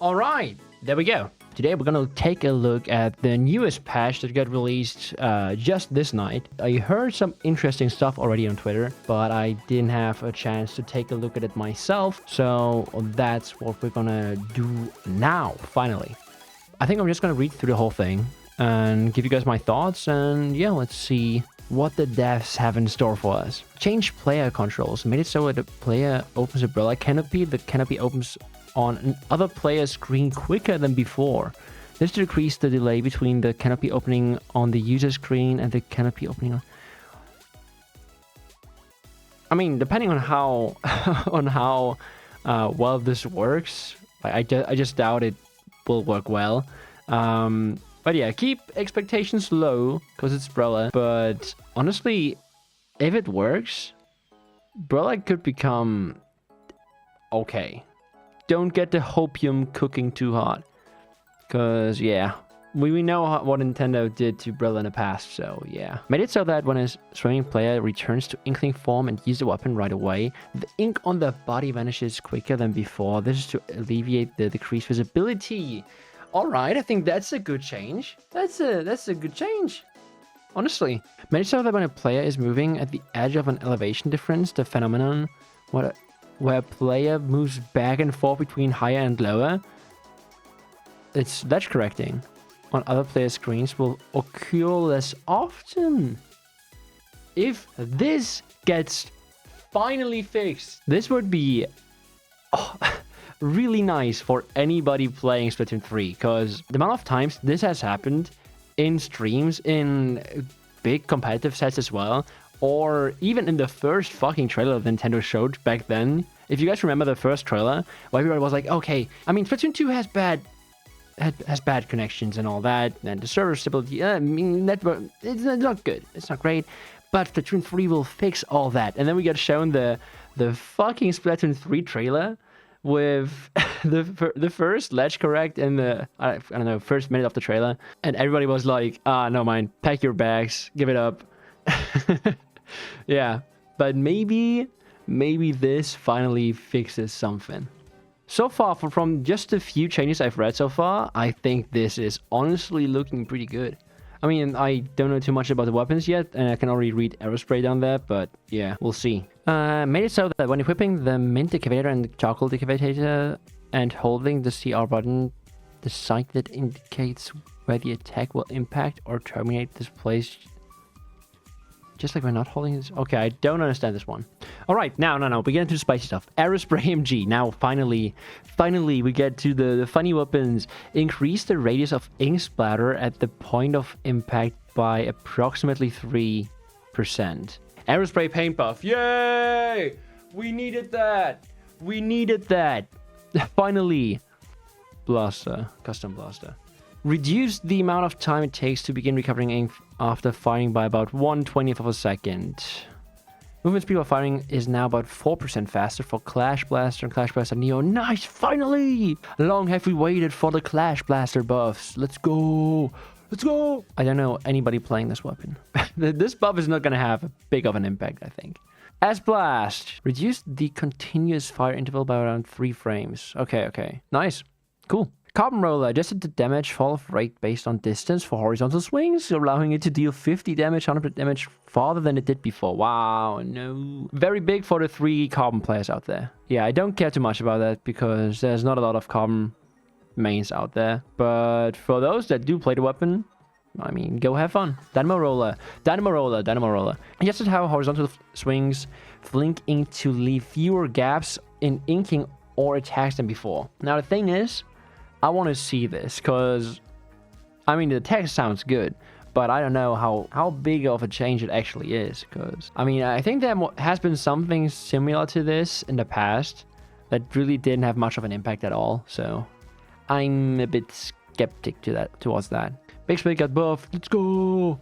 Alright, there we go. Today we're gonna take a look at the newest patch that got released just this night. I heard some interesting stuff already on Twitter, but I didn't have a chance to take a look at it myself. So that's what we're gonna do now, finally. I think I'm just gonna read through the whole thing and give you guys my thoughts. And yeah, let's see what the devs have in store for us. Change player controls. Made it so that the player opens Umbrella Canopy. The canopy opens on another player's screen quicker than before. This to decrease the delay between the canopy opening on the user screen and the canopy opening on... I mean, depending on how well this works, I just doubt it will work well. But yeah, keep expectations low because it's Umbrella. But honestly, if it works, Umbrella could become okay. Don't get the hopium cooking too hot. Because, yeah, we know what Nintendo did to Umbrella in the past, so yeah. Made it so that when a swimming player returns to Inkling form and uses the weapon right away, the ink on the body vanishes quicker than before. This is to alleviate the decreased visibility. Alright, I think that's a good change. That's a good change. Honestly. Made it so that when a player is moving at the edge of an elevation difference, the phenomenon where a player moves back and forth between higher and lower, its ledge correcting on other players' screens will occur less often. If this gets finally fixed, this would be really nice for anybody playing Splatoon 3, because the amount of times this has happened in streams, in big competitive sets as well, or even in the first fucking trailer that Nintendo showed back then. If you guys remember the first trailer, where everybody was like, okay, I mean, Splatoon 2 has bad connections and all that, and the server stability, I mean, network, it's not good, it's not great, but Splatoon 3 will fix all that. And then we got shown the fucking Splatoon 3 trailer with the first ledge correct in the, I don't know, first minute of the trailer, and everybody was like, no mind, pack your bags, give it up. Yeah, but maybe this finally fixes something. So far, from just a few changes I've read so far, I think this is honestly looking pretty good. I mean, I don't know too much about the weapons yet, and I can already read Aerospray down there, but yeah, we'll see. Made it so that when equipping the mint excavator and the charcoal excavator and holding the CR button, the sight that indicates where the attack will impact or terminate displays. Just like we're not holding this. Okay, I don't understand this one. All right, now, we get into the spicy stuff. Aerospray MG. Now, finally, we get to the funny weapons. Increase the radius of ink splatter at the point of impact by approximately 3%. Aerospray paint buff. Yay! We needed that. Finally. Blaster. Custom blaster. Reduce the amount of time it takes to begin recovering ink after firing by about 1/20th of a second. Movement speed while firing is now about 4% faster for Clash Blaster and Clash Blaster Neo. Nice, finally! Long have we waited for the Clash Blaster buffs. Let's go! I don't know anybody playing this weapon. This buff is not going to have big of an impact, I think. S-Blast! Reduce the continuous fire interval by around 3 frames. Okay. Nice. Cool. Carbon Roller adjusted the damage fall-off rate based on distance for horizontal swings, allowing it to deal 50 damage, 100 damage farther than it did before. Wow, no. Very big for the 3 Carbon players out there. Yeah, I don't care too much about that because there's not a lot of Carbon mains out there. But for those that do play the weapon, I mean, go have fun. Dynamo Roller. Adjusted how horizontal swings flink ink to leave fewer gaps in inking or attacks than before. Now, the thing is, I want to see this because, I mean, the text sounds good, but I don't know how big of a change it actually is. Because, I mean, I think there has been something similar to this in the past that really didn't have much of an impact at all. So, I'm a bit skeptic towards that. Big Split got buffed. Let's go!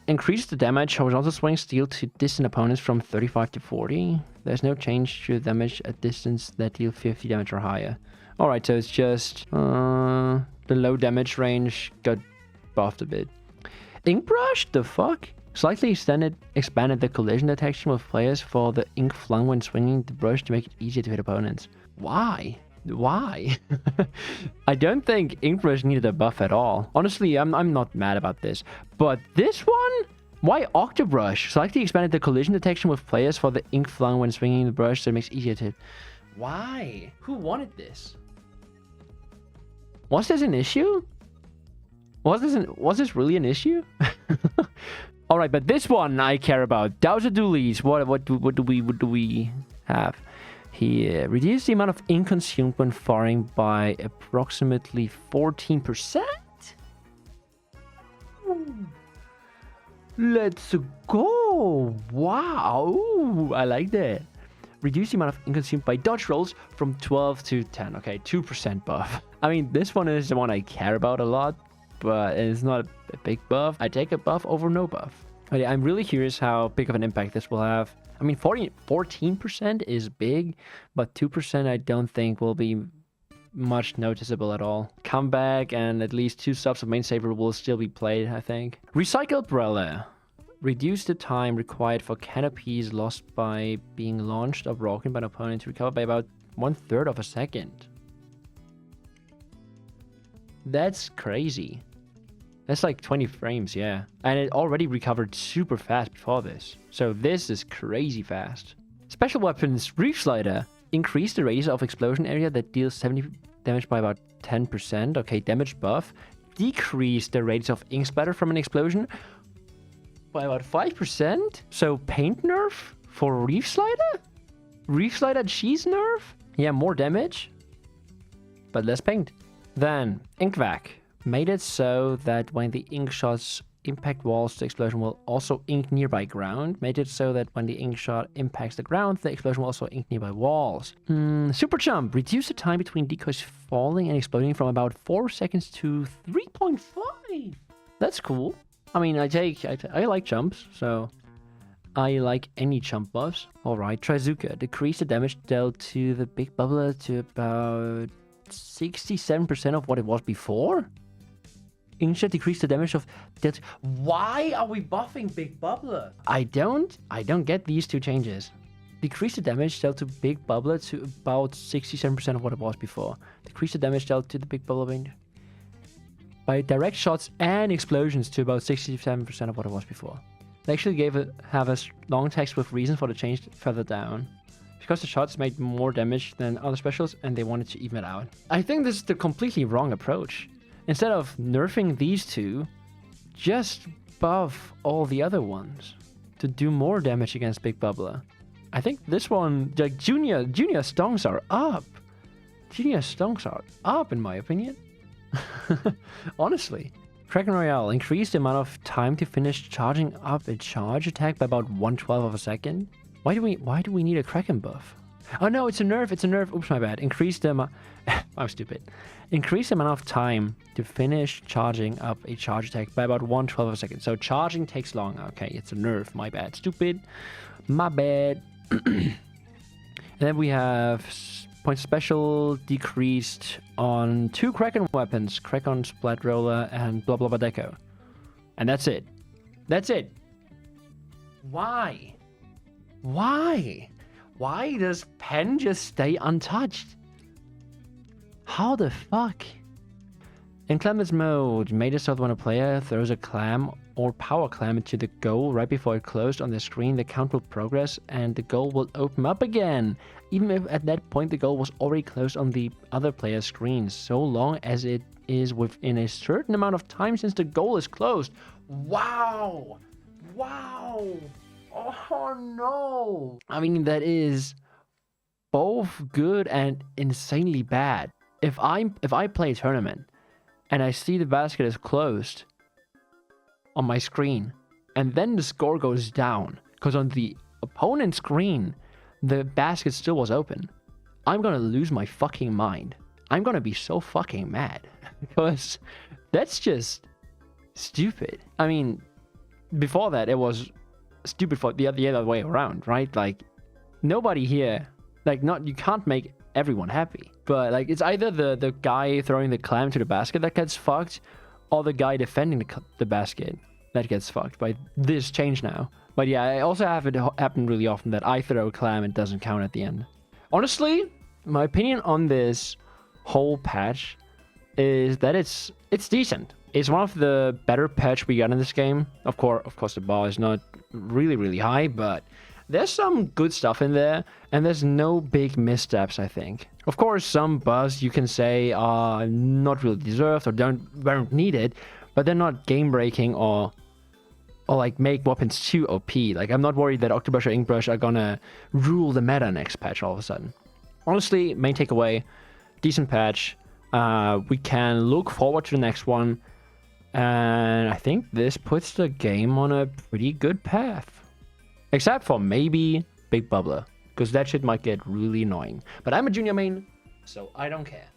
Increase the damage horizontal swings deal to distant opponents from 35 to 40. There's no change to the damage at distance that deal 50 damage or higher. Alright, so it's just the low damage range got buffed a bit. Ink Brush? The fuck? Slightly expanded the collision detection with players for the ink flung when swinging the brush to make it easier to hit opponents. Why? Why? I don't think ink brush needed a buff at all. Honestly, I'm not mad about this. But this one? Why Octobrush? Slightly expanded the collision detection with players for the ink flung when swinging the brush, so it makes it easier to... Why? Who wanted this? Was this an issue? Was this really an issue? All right, but this one I care about. Dowser Doolies. What do we have here? Reduce the amount of ink consumed when firing by approximately 14%. Let's go! Wow, ooh, I like that. Reduce the amount of ink consumed by dodge rolls from 12 to 10. Okay, 2% buff. I mean, this one is the one I care about a lot, but it's not a big buff. I take a buff over no buff. But yeah, I'm really curious how big of an impact this will have. I mean, 14% is big, but 2% I don't think will be much noticeable at all. Comeback and at least 2 subs of main saver will still be played, I think. Recycle Umbrella. Reduce the time required for canopies lost by being launched or broken by an opponent to recover by about 1/3 of a second. That's crazy. That's like 20 frames, yeah. And it already recovered super fast before this. So this is crazy fast. Special weapons, Reef Slider. Increase the radius of explosion area that deals 70 damage by about 10%. Okay, damage buff. Decrease the radius of ink splatter from an explosion by about 5%. So paint nerf for Reef Slider? Reef Slider cheese nerf? Yeah, more damage, but less paint. Then, Ink Vac. Made it so that when the ink shots impact walls, the explosion will also ink nearby ground. Made it so that when the ink shot impacts the ground, the explosion will also ink nearby walls. Super Jump. Reduce the time between decoys falling and exploding from about 4 seconds to 3.5. That's cool. I mean, I like jumps, so I like any jump buffs. Alright, Trizuka. Decrease the damage dealt to the big bubbler to about 67% of what it was before. Inkjet decrease the damage of that. Why are we buffing Big Bubbler? I don't get these two changes. Decrease the damage dealt to Big Bubbler to about 67% of what it was before. Decrease the damage dealt to the Big Bubbler by direct shots and explosions to about 67% of what it was before. They actually have a long text with reason for the change further down. Because the shots made more damage than other specials and they wanted to even it out. I think this is the completely wrong approach. Instead of nerfing these two, just buff all the other ones to do more damage against Big Bubbler. I think this one, like Junior stonks are up. Junior stonks are up in my opinion. Honestly. Kraken Royale, increase the amount of time to finish charging up a charge attack by about 1/12 of a second. Why do we need a Kraken buff? Oh no, it's a nerf. Oops, my bad. Increase the amount... I'm stupid. Increase the amount of time to finish charging up a charge attack by about 1/12 of a second. So charging takes long. Okay, it's a nerf. My bad. Stupid. My bad. And then we have point special decreased on 2 Kraken weapons. Kraken Splat Roller and blah blah blah deco. And that's it. That's it. Why? Why? Why does pen just stay untouched? How the fuck? In Clamless mode, made it so that when a player throws a clam or power clam into the goal right before it closed on the screen, the count will progress and the goal will open up again, even if at that point the goal was already closed on the other player's screen, so long as it is within a certain amount of time since the goal is closed. Wow! Wow! Oh no! I mean, that is both good and insanely bad. If I play a tournament and I see the basket is closed on my screen and then the score goes down because on the opponent's screen the basket still was open, I'm gonna lose my fucking mind. I'm gonna be so fucking mad because that's just stupid. I mean, before that it was stupid for the other way around, right? Like, nobody here, like, you can't make everyone happy, but like, it's either the guy throwing the clam to the basket that gets fucked, or the guy defending the basket that gets fucked by this change now. But yeah, I also have it happen really often that I throw a clam and it doesn't count at the end. Honestly, my opinion on this whole patch is that it's decent. It's one of the better patch we got in this game. Of course, the bar is not really high, but there's some good stuff in there, and there's no big missteps, I think. Of course, some buffs you can say are not really deserved or weren't needed, but they're not game-breaking or like make weapons too OP. Like, I'm not worried that Octobrush or Inkbrush are gonna rule the meta next patch all of a sudden. Honestly, main takeaway, decent patch. We can look forward to the next one, and I think this puts the game on a pretty good path. Except for maybe Big Bubbler, because that shit might get really annoying. But I'm a junior main, so I don't care.